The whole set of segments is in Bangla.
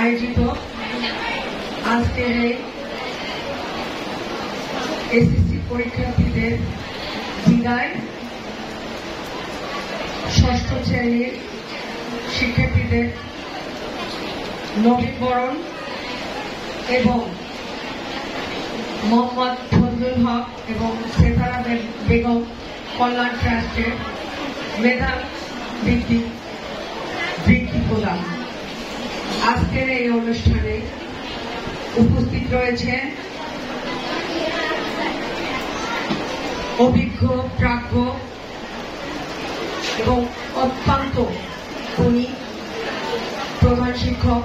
আয়োজিত আজকের এই এসএসসি পরীক্ষার্থীদের বিদায়, ষষ্ঠ শ্রেণীর শিক্ষার্থীদের নবীনবরণ এবং মোহাম্মদ ফজলুল হক এবং সেতারা বেগম কল্যাণ ট্রাস্টের মেধা বৃত্তি প্রদান। আজকের এই অনুষ্ঠানে উপস্থিত রয়েছেন অভিজ্ঞ প্রাজ্ঞ এবং অত্যন্ত গুণী প্রধান শিক্ষক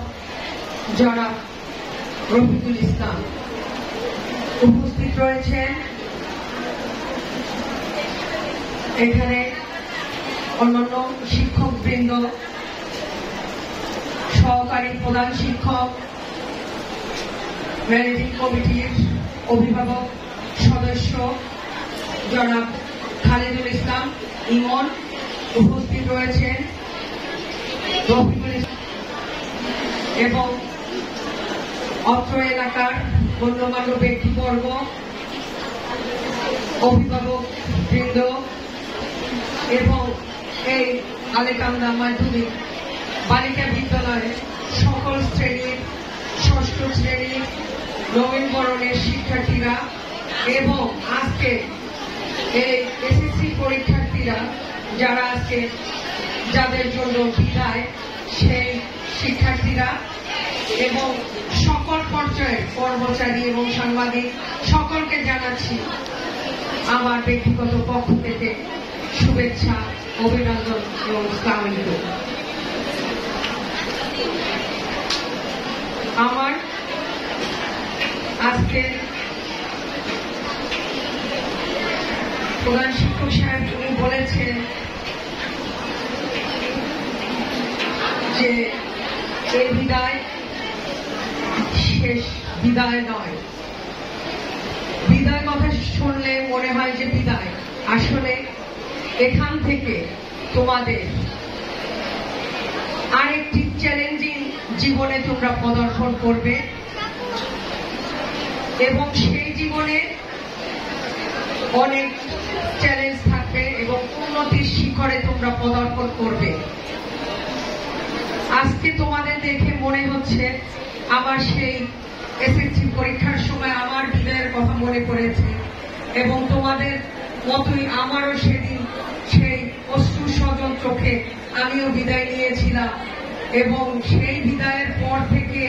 জনাব রফিকুল ইসলাম। উপস্থিত রয়েছেন এখানে অন্যান্য শিক্ষকবৃন্দ, সহকারী প্রধান শিক্ষক, ম্যানেজিং কমিটির অভিভাবক সদস্য জনাব খালিদুল ইসলাম ইমন। উপস্থিত রয়েছেন রফিকুল ইসলাম এবং অত্র এলাকার গণ্যমান্য ব্যক্তিবর্গ, অভিভাবক বৃন্দ এবং এই আলেকান্দা মাধ্যমিক বালিকা বিদ্যালয়ের সকল শ্রেণীর ষষ্ঠ শ্রেণীর নবীনবরণের শিক্ষার্থীরা এবং আজকে এই এসএসসি পরীক্ষার্থীরা যারা আজকে যাদের জন্য বিদায়, সেই শিক্ষার্থীরা এবং সকল পর্যায়ের কর্মচারী এবং সাংবাদিক সকলকে জানাচ্ছি আমার ব্যক্তিগত পক্ষ থেকে শুভেচ্ছা, অভিনন্দন এবং সালাম। আমার আজকে প্রধান শিক্ষক সাহেব উনি বলেছেন যে এই বিদায় শেষ বিদায় নয়। বিদায় কথা শুনলে মনে হয় যে বিদায়, আসলে এখান থেকে তোমাদের আরেকটি চ্যালেঞ্জিং জীবনে তোমরা পদার্পণ করবে এবং সেই জীবনে অনেক চ্যালেঞ্জ থাকবে এবং উন্নতির শিখরে তোমরা পদার্পণ করবে। আজকে তোমাদের দেখে মনে হচ্ছে আমার সেই এসএসসি পরীক্ষার সময় আমার বিদায়ের কথা মনে পড়েছে এবং তোমাদের মতোই আমারও সেদিন সেই অশ্রু সজল চোখে আমিও বিদায় নিয়েছিলাম এবং সেই বিদায়ের পর থেকে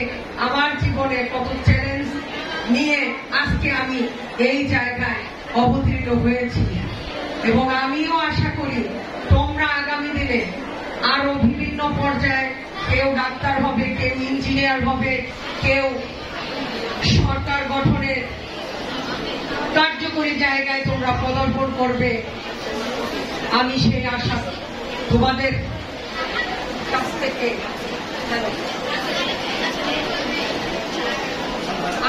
আমার জীবনে কত চ্যালেঞ্জ নিয়ে আজকে আমি এই জায়গায় অবতীর্ণ হয়েছি এবং আমিও আশা করি তোমরা আগামী দিনে আরো বিভিন্ন পর্যায়ে, কেউ ডাক্তার হবে, কেউ ইঞ্জিনিয়ার হবে, কেউ সরকার গঠনের কার্যকরী জায়গায় তোমরা পদার্পণ করবে। আমি সেই আশা তোমাদের কাছ থেকে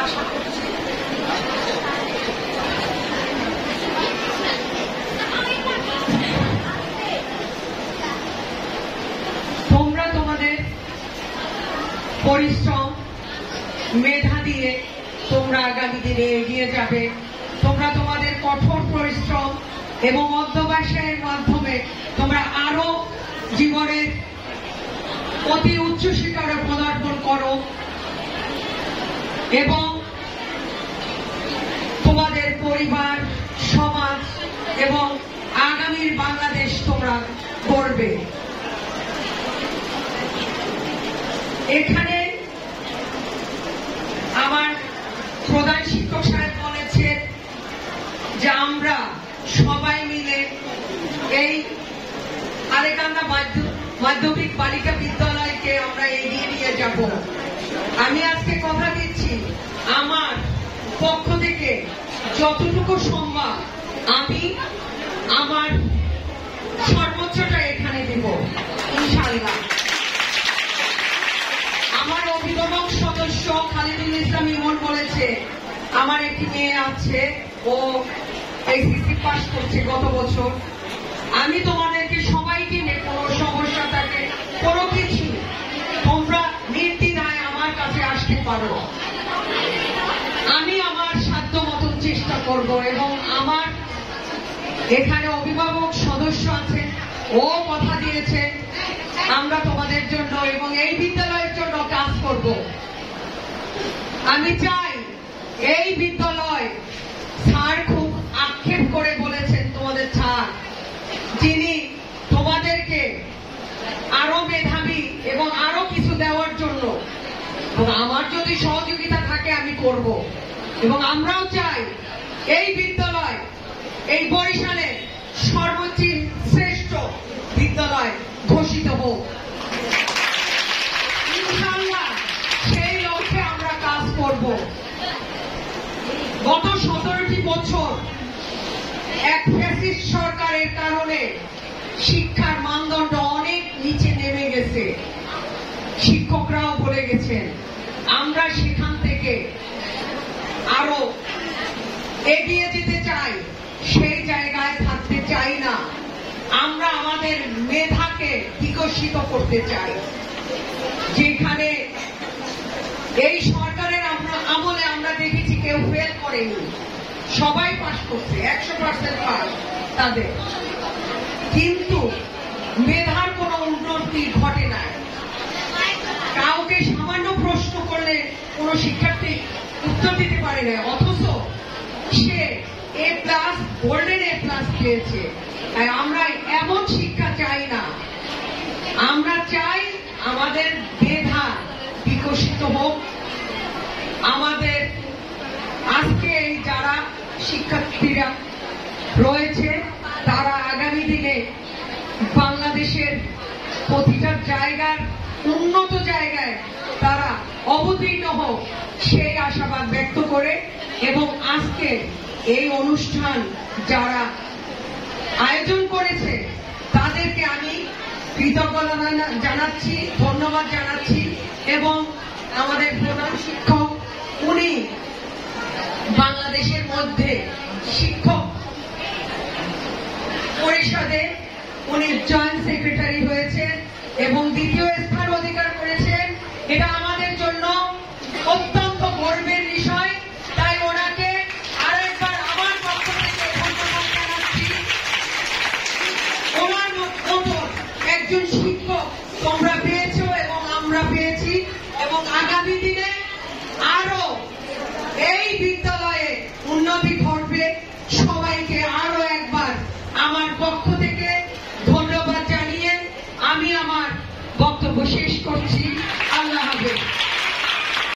আশা করছি। তোমরা তোমাদের পরিশ্রম, মেধা দিয়ে তোমরা আগামী দিনে এগিয়ে যাবে। তোমরা তোমাদের কঠোর পরিশ্রম এবং অধ্যবসায়ের মাধ্যমে তোমরা আরো জীবনের অতি উচ্চ শিখরে পদার্পণ করো এবং তোমাদের পরিবার, সমাজ এবং আগামীর বাংলাদেশ তোমরা গড়বে। এখানে আমার প্রধান শিক্ষক সাহেব বলেছে যে আমরা সবাই মিলে এই আলেকান্দা মাধ্যমিক বালিকা বিদ্যালয়কে আমরা এগিয়ে নিয়ে যাব। আমি আজকে কথা দিচ্ছি আমার পক্ষ থেকে যতটুকু সম্ভব আমি আমার সর্বোচ্চটা এখানে দেব ইনশাআল্লাহ। আমার অভিভাবক সদস্য খালিদুল ইসলাম ইমন বলেছে আমার একটি মেয়ে আছে, ও এসএসসি পাস করছে গত বছর। আমি তোমাদেরকে সবাইকে কোনো সমস্যা থাকে, কোনো কিছু তোমরা নির্দ্বিধায় আমার আসতে পারো। আমি আমার সাধ্য মতন চেষ্টা করব এবং আমার এখানে অভিভাবক সদস্য আছে, ও কথা দিয়েছে আমরা তোমাদের জন্য এবং এই বিদ্যালয়ের জন্য কাজ করব। আমি চাই এই বিদ্যালয়, স্যার খুব আক্ষেপ করে বলেছেন তোমাদের স্যার, যিনি তোমাদেরকে আরো মেধাবী এবং আরো কিছু দেওয়ার জন্য, এবং আমার যদি সহযোগিতা থাকে আমি করব। এবং আমরাও চাই এই বিদ্যালয় এই বরিশালে সর্বোচ্চ শ্রেষ্ঠ বিদ্যালয় ঘোষিত হোক। ইনশাআল্লাহ সেই লক্ষ্যে আমরা কাজ করব। গত 17টি বছর এক ফ্যাসিস্ট সরকারের কারণে শিক্ষার মানদণ্ড অনেক নিচে নেমে গেছে, শিক্ষকরাও বলে গেছেন। আমরা সেখান থেকে আরো এগিয়ে যেতে চাই, সেই জায়গায় থাকতে চাই না। আমরা আমাদের মেধাকে বিকশিত করতে চাই। যেখানে এই সরকারের আমলে আমরা দেখেছি কেউ ফেল করেনি, সবাই পাস করছে, 100% পাস তাদের, কিন্তু মেধার কোনো উন্নতি ঘটে না। কাউকে সামান্য প্রশ্ন করলে কোন শিক্ষার্থী উত্তর দিতে পারে না, অথচ সে A+ গোল্ডেন A+ পেয়েছে। তাই আমরা এমন শিক্ষা চাই না, আমরা চাই আমাদের মেধা বিকশিত হোক। আমাদের আজকে এই যারা শিক্ষার্থীরা রয়েছে তারা আগামী দিনে বাংলাদেশের প্রতিটা জায়গার উন্নত জায়গায় তারা অবতীর্ণ হোক, সেই আশাবাদ ব্যক্ত করে এবং আজকে এই অনুষ্ঠান যারা আয়োজন করেছে তাদেরকে আমি কৃতজ্ঞতা জানাচ্ছি, ধন্যবাদ জানাচ্ছি। এবং আমাদের প্রধান শিক্ষক, উনি বাংলাদেশের মধ্যে শিক্ষক পরিষদে উনি জয়েন্ট সেক্রেটারি হয়েছে এবং দ্বিতীয়